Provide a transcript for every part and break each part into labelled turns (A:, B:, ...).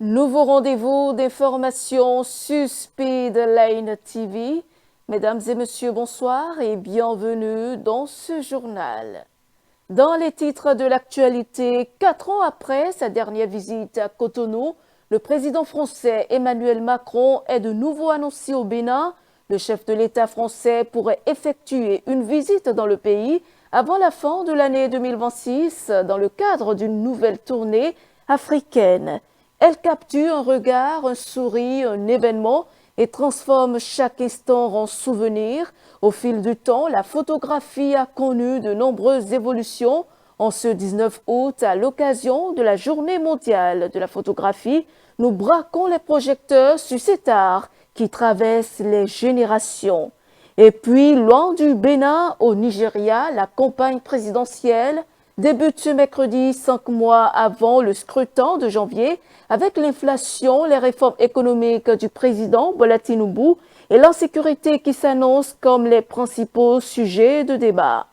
A: Nouveau rendez-vous d'information sur Speedline TV. Mesdames et messieurs, bonsoir et bienvenue dans ce journal. Dans les titres de l'actualité, 4 ans après sa dernière visite à Cotonou, le président français Emmanuel Macron est de nouveau annoncé au Bénin. Le chef de l'État français pourrait effectuer une visite dans le pays avant la fin de l'année 2026 dans le cadre d'une nouvelle tournée africaine. Elle capture un regard, un sourire, un événement et transforme chaque instant en souvenir. Au fil du temps, la photographie a connu de nombreuses évolutions. En ce 19 août, à l'occasion de la Journée mondiale de la photographie, nous braquons les projecteurs sur cet art qui traverse les générations. Et puis, loin du Bénin, au Nigeria, la campagne présidentielle débute ce mercredi 5 mois avant le scrutin de janvier avec l'inflation, les réformes économiques du président Bola Tinubu et l'insécurité qui s'annoncent comme les principaux sujets de débat.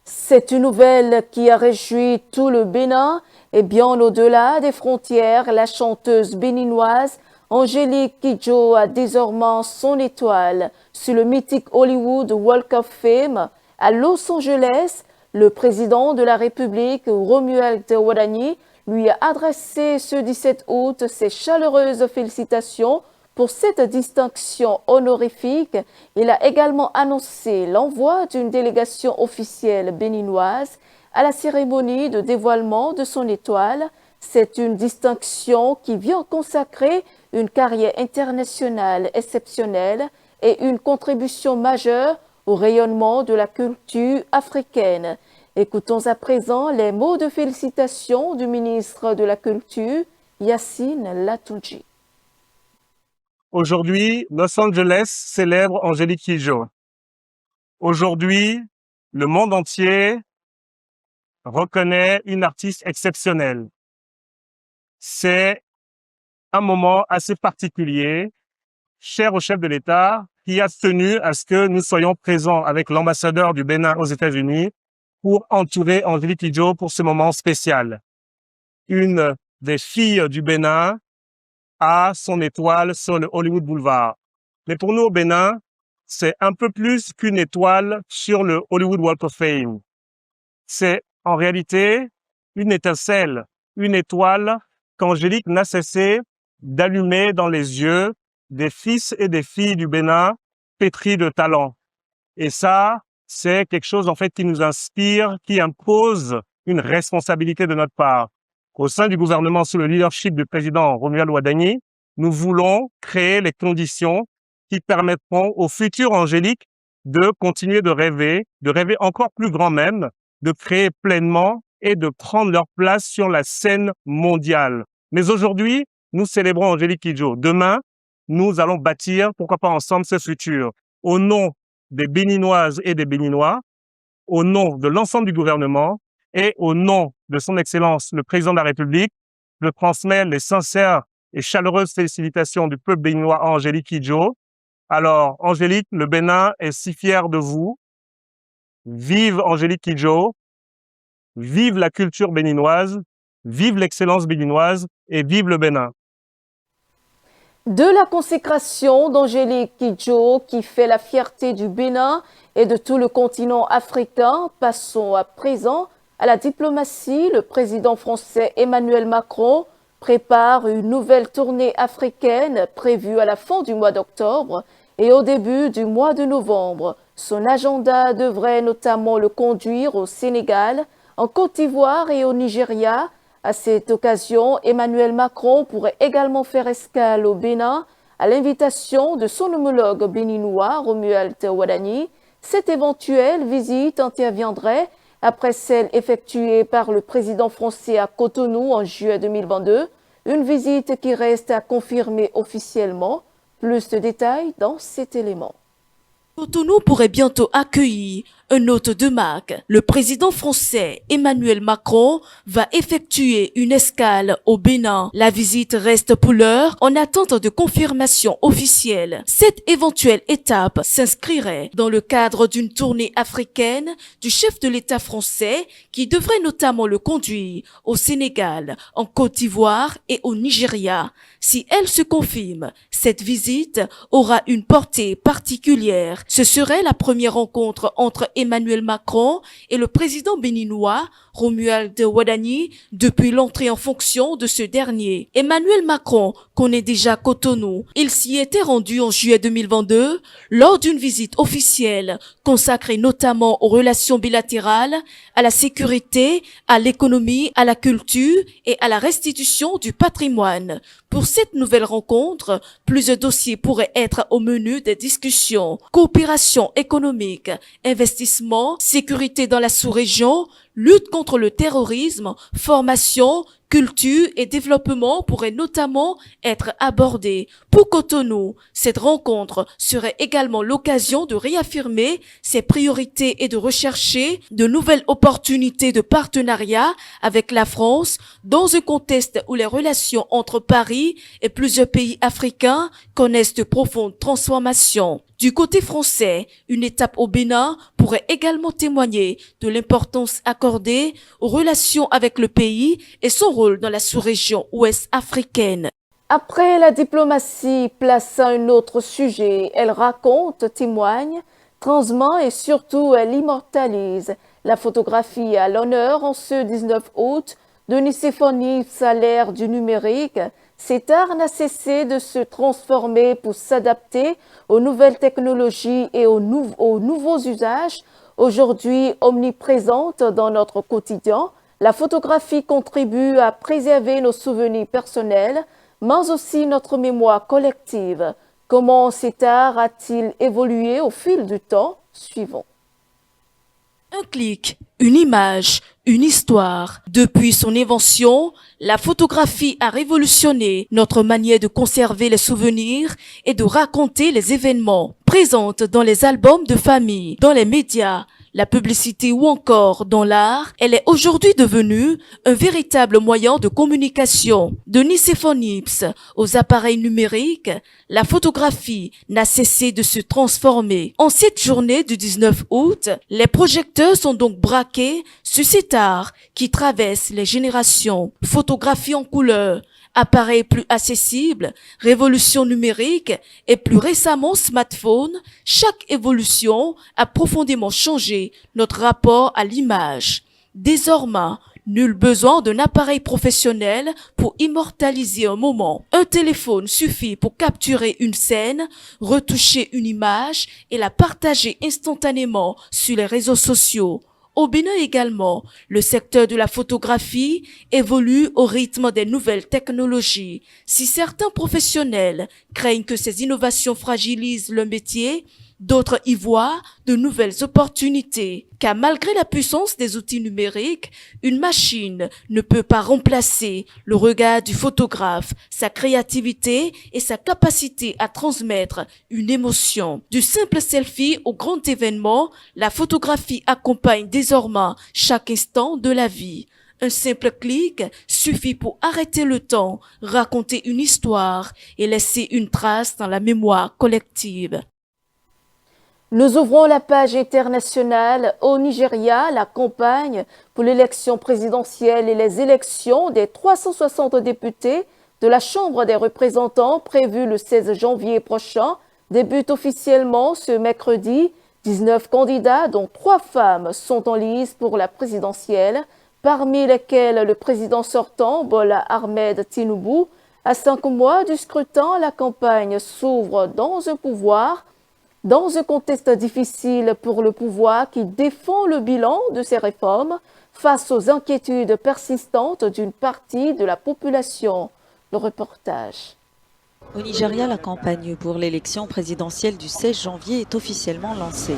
A: C'est une nouvelle qui a réjoui tout le Bénin et bien au-delà des frontières, la chanteuse béninoise Angélique Kidjo a désormais son étoile sur le mythique Hollywood Walk of Fame à Los Angeles. Le président de la République, Romuald Wadani, lui a adressé ce 17 août ses chaleureuses félicitations pour cette distinction honorifique. Il a également annoncé l'envoi d'une délégation officielle béninoise à la cérémonie de dévoilement de son étoile. C'est une distinction qui vient consacrer une carrière internationale exceptionnelle et une contribution majeure au rayonnement de la culture africaine. Écoutons à présent les mots de félicitations du ministre de la Culture, Yacine Latouji.
B: Aujourd'hui, Los Angeles célèbre Angélique Kidjo. Aujourd'hui, le monde entier reconnaît une artiste exceptionnelle. C'est un moment assez particulier, cher au chef de l'État, qui a tenu à ce que nous soyons présents avec l'ambassadeur du Bénin aux États-Unis pour entourer Angélique Kidjo pour ce moment spécial. Une des filles du Bénin a son étoile sur le Hollywood Boulevard. Mais pour nous au Bénin, c'est un peu plus qu'une étoile sur le Hollywood Walk of Fame. C'est en réalité une étincelle, une étoile qu'Angélique n'a cessé d'allumer dans les yeux des fils et des filles du Bénin pétris de talent. Et ça, c'est quelque chose en fait qui nous inspire, qui impose une responsabilité de notre part. Au sein du gouvernement, sous le leadership du président Romuald Wadani, nous voulons créer les conditions qui permettront aux futurs Angéliques de continuer de rêver encore plus grand même, de créer pleinement et de prendre leur place sur la scène mondiale. Mais aujourd'hui, nous célébrons Angélique Kidjo. Demain, nous allons bâtir, pourquoi pas ensemble, ce futur. Au nom des Béninoises et des Béninois, au nom de l'ensemble du gouvernement et au nom de son Excellence, le Président de la République, je transmets les sincères et chaleureuses félicitations du peuple béninois à Angélique Kidjo. Alors, Angélique, le Bénin est si fier de vous. Vive Angélique Kidjo, vive la culture béninoise, vive l'excellence béninoise et vive le Bénin.
A: De la consécration d'Angélique Kidjo qui fait la fierté du Bénin et de tout le continent africain, passons à présent à la diplomatie. Le président français Emmanuel Macron prépare une nouvelle tournée africaine prévue à la fin du mois d'octobre et au début du mois de novembre. Son agenda devrait notamment le conduire au Sénégal, en Côte d'Ivoire et au Nigeria. À cette occasion, Emmanuel Macron pourrait également faire escale au Bénin à l'invitation de son homologue béninois Romuald Wadani. Cette éventuelle visite interviendrait après celle effectuée par le président français à Cotonou en juillet 2022, une visite qui reste à confirmer officiellement. Plus de détails dans cet élément.
C: Cotonou pourrait bientôt accueillir Un note de marque, le président français Emmanuel Macron va effectuer une escale au Bénin. La visite reste pour l'heure en attente de confirmation officielle. Cette éventuelle étape s'inscrirait dans le cadre d'une tournée africaine du chef de l'État français qui devrait notamment le conduire au Sénégal, en Côte d'Ivoire et au Nigeria. Si elle se confirme, cette visite aura une portée particulière. Ce serait la première rencontre entre Emmanuel Macron et le président béninois Romuald Wadani depuis l'entrée en fonction de ce dernier. Emmanuel Macron connaît déjà Cotonou. Il s'y était rendu en juillet 2022 lors d'une visite officielle consacrée notamment aux relations bilatérales, à la sécurité, à l'économie, à la culture et à la restitution du patrimoine. Pour cette nouvelle rencontre, plusieurs dossiers pourraient être au menu des discussions. Coopération économique, investissement, sécurité dans la sous-région, lutte contre le terrorisme, formation, culture et développement pourraient notamment être abordés. Pour Cotonou, cette rencontre serait également l'occasion de réaffirmer ses priorités et de rechercher de nouvelles opportunités de partenariat avec la France dans un contexte où les relations entre Paris et plusieurs pays africains connaissent de profondes transformations. Du côté français, une étape au Bénin pourrait également témoigner de l'importance accordée aux relations avec le pays et son rôle dans la sous-région ouest africaine.
A: Après la diplomatie, place à un autre sujet. Elle raconte, témoigne, transmet et surtout elle immortalise. La photographie à l'honneur en ce 19 août de Nicéphore à l'ère du numérique. Cet art n'a cessé de se transformer pour s'adapter aux nouvelles technologies et aux nouveaux usages. Aujourd'hui omniprésente dans notre quotidien, la photographie contribue à préserver nos souvenirs personnels, mais aussi notre mémoire collective. Comment cet art a-t-il évolué au fil du temps? Suivons.
C: Un clic, une image, une histoire. Depuis son invention, la photographie a révolutionné notre manière de conserver les souvenirs et de raconter les événements. Présente dans les albums de famille, dans les médias, la publicité ou encore dans l'art, elle est aujourd'hui devenue un véritable moyen de communication. De Nicéphore aux appareils numériques, la photographie n'a cessé de se transformer. En cette journée du 19 août, les projecteurs sont donc braqués sur cet art qui traverse les générations. Photographie en couleur, appareils plus accessibles, révolution numérique et plus récemment smartphone, chaque évolution a profondément changé notre rapport à l'image. Désormais, nul besoin d'un appareil professionnel pour immortaliser un moment. Un téléphone suffit pour capturer une scène, retoucher une image et la partager instantanément sur les réseaux sociaux. Au Bénin également, le secteur de la photographie évolue au rythme des nouvelles technologies. Si certains professionnels craignent que ces innovations fragilisent le métier, d'autres y voient de nouvelles opportunités. Car malgré la puissance des outils numériques, une machine ne peut pas remplacer le regard du photographe, sa créativité et sa capacité à transmettre une émotion. Du simple selfie au grand événement, la photographie accompagne désormais chaque instant de la vie. Un simple clic suffit pour arrêter le temps, raconter une histoire et laisser une trace dans la mémoire collective.
A: Nous ouvrons la page internationale. Au Nigeria, la campagne pour l'élection présidentielle et les élections des 360 députés de la Chambre des représentants prévue le 16 janvier prochain débute officiellement ce mercredi. 19 candidats, dont 3 femmes, sont en lice pour la présidentielle, parmi lesquels le président sortant, Bola Ahmed Tinubu. À 5 mois du scrutin, la campagne s'ouvre dans un contexte difficile pour le pouvoir qui défend le bilan de ces réformes face aux inquiétudes persistantes d'une partie de la population. Le reportage.
D: Au Nigeria, la campagne pour l'élection présidentielle du 16 janvier est officiellement lancée.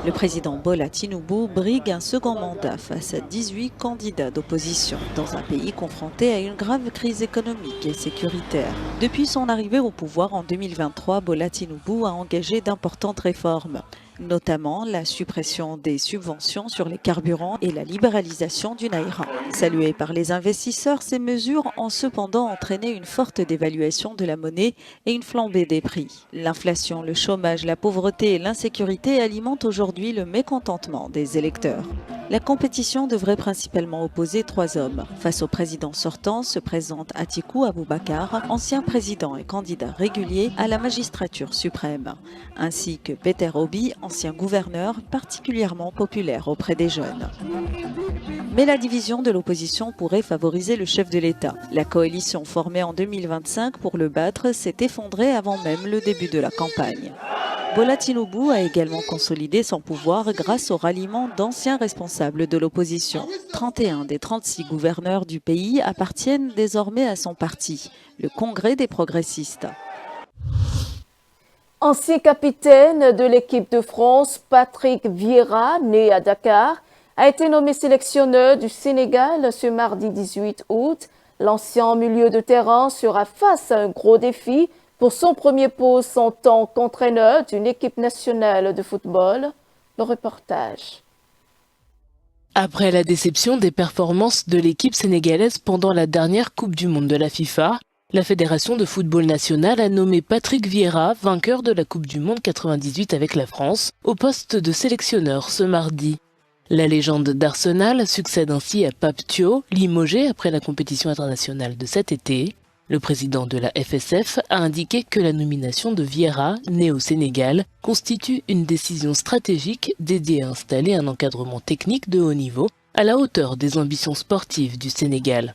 D: Le président Bola Tinubu brigue un second mandat face à 18 candidats d'opposition dans un pays confronté à une grave crise économique et sécuritaire. Depuis son arrivée au pouvoir en 2023, Bola Tinubu a engagé d'importantes réformes. notamment la suppression des subventions sur les carburants et la libéralisation du Naira. Saluées par les investisseurs, ces mesures ont cependant entraîné une forte dévaluation de la monnaie et une flambée des prix. L'inflation, le chômage, la pauvreté et l'insécurité alimentent aujourd'hui le mécontentement des électeurs. La compétition devrait principalement opposer 3 hommes. Face au président sortant se présente Atiku Abubakar, ancien président et candidat régulier à la magistrature suprême, ainsi que Peter Obi, ancien gouverneur particulièrement populaire auprès des jeunes. Mais la division de l'opposition pourrait favoriser le chef de l'État. La coalition formée en 2025 pour le battre s'est effondrée avant même le début de la campagne. Bola Tinubu a également consolidé son pouvoir grâce au ralliement d'anciens responsables de l'opposition. 31 des 36 gouverneurs du pays appartiennent désormais à son parti, le Congrès des progressistes.
A: Ancien capitaine de l'équipe de France, Patrick Vieira, né à Dakar, a été nommé sélectionneur du Sénégal ce mardi 18 août. L'ancien milieu de terrain sera face à un gros défi pour son premier poste en tant qu'entraîneur d'une équipe nationale de football. Le reportage.
E: Après la déception des performances de l'équipe sénégalaise pendant la dernière Coupe du Monde de la FIFA, la Fédération de football national a nommé Patrick Vieira, vainqueur de la Coupe du Monde 98 avec la France, au poste de sélectionneur ce mardi. La légende d'Arsenal succède ainsi à Pape Thiaw, limogé après la compétition internationale de cet été. Le président de la FSF a indiqué que la nomination de Vieira, né au Sénégal, constitue une décision stratégique dédiée à installer un encadrement technique de haut niveau à la hauteur des ambitions sportives du Sénégal.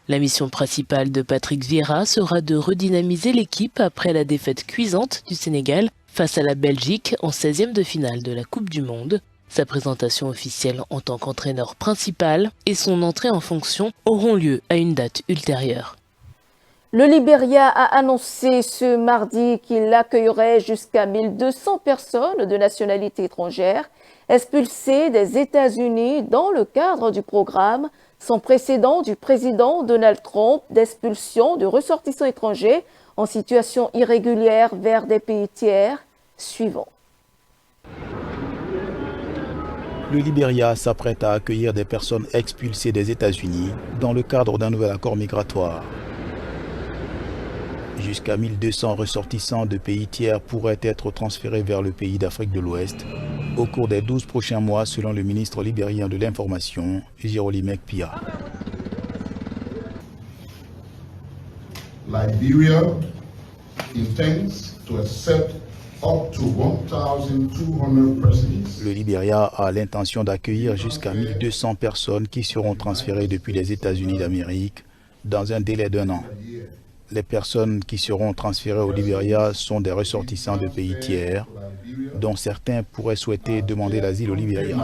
E: La mission principale de Patrick Vieira sera de redynamiser l'équipe après la défaite cuisante du Sénégal face à la Belgique en 16e de finale de la Coupe du Monde. Sa présentation officielle en tant qu'entraîneur principal et son entrée en fonction auront lieu à une date ultérieure.
A: Le Libéria a annoncé ce mardi qu'il accueillerait jusqu'à 1200 personnes de nationalité étrangère expulsées des États-Unis dans le cadre du programme sans précédent du président Donald Trump d'expulsion de ressortissants étrangers en situation irrégulière vers des pays tiers suivants.
F: Le Libéria s'apprête à accueillir des personnes expulsées des États-Unis dans le cadre d'un nouvel accord migratoire. Jusqu'à 1200 ressortissants de pays tiers pourraient être transférés vers le pays d'Afrique de l'Ouest au cours des 12 prochains mois, selon le ministre libérien de l'Information, Jérôme Pia.
G: Liberia intends to accept up to 1,200 persons.
F: Le Libéria a l'intention d'accueillir jusqu'à 1200 personnes qui seront transférées depuis les États-Unis d'Amérique dans un délai d'1 an. Les personnes qui seront transférées au Libéria sont des ressortissants de pays tiers, dont certains pourraient souhaiter demander l'asile au Libéria.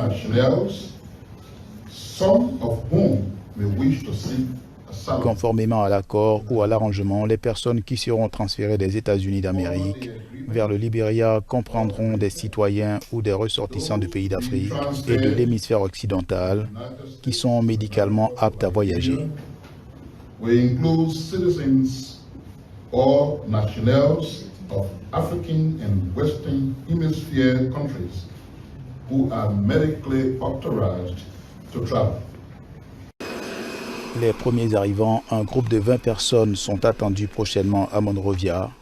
F: Conformément à l'accord ou à l'arrangement, les personnes qui seront transférées des États-Unis d'Amérique vers le Libéria comprendront des citoyens ou des ressortissants de pays d'Afrique et de l'hémisphère occidental qui sont médicalement aptes à voyager.
G: We include citizens or nationals of African and Western Hemisphere countries who are medically authorized to travel.
F: Les premiers arrivants, un groupe de 20 personnes, sont attendus prochainement à Monrovia.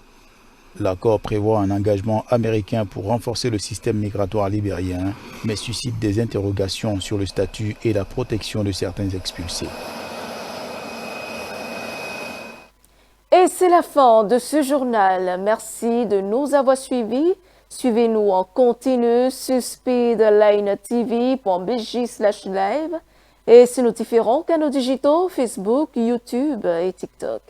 F: L'accord prévoit un engagement américain pour renforcer le système migratoire libérien, mais suscite des interrogations sur le statut et la protection de certains expulsés.
A: Et c'est la fin de ce journal. Merci de nous avoir suivis. Suivez-nous en continu sur speedlinetv.bj/live et sur nos différents canaux digitaux Facebook, YouTube et TikTok.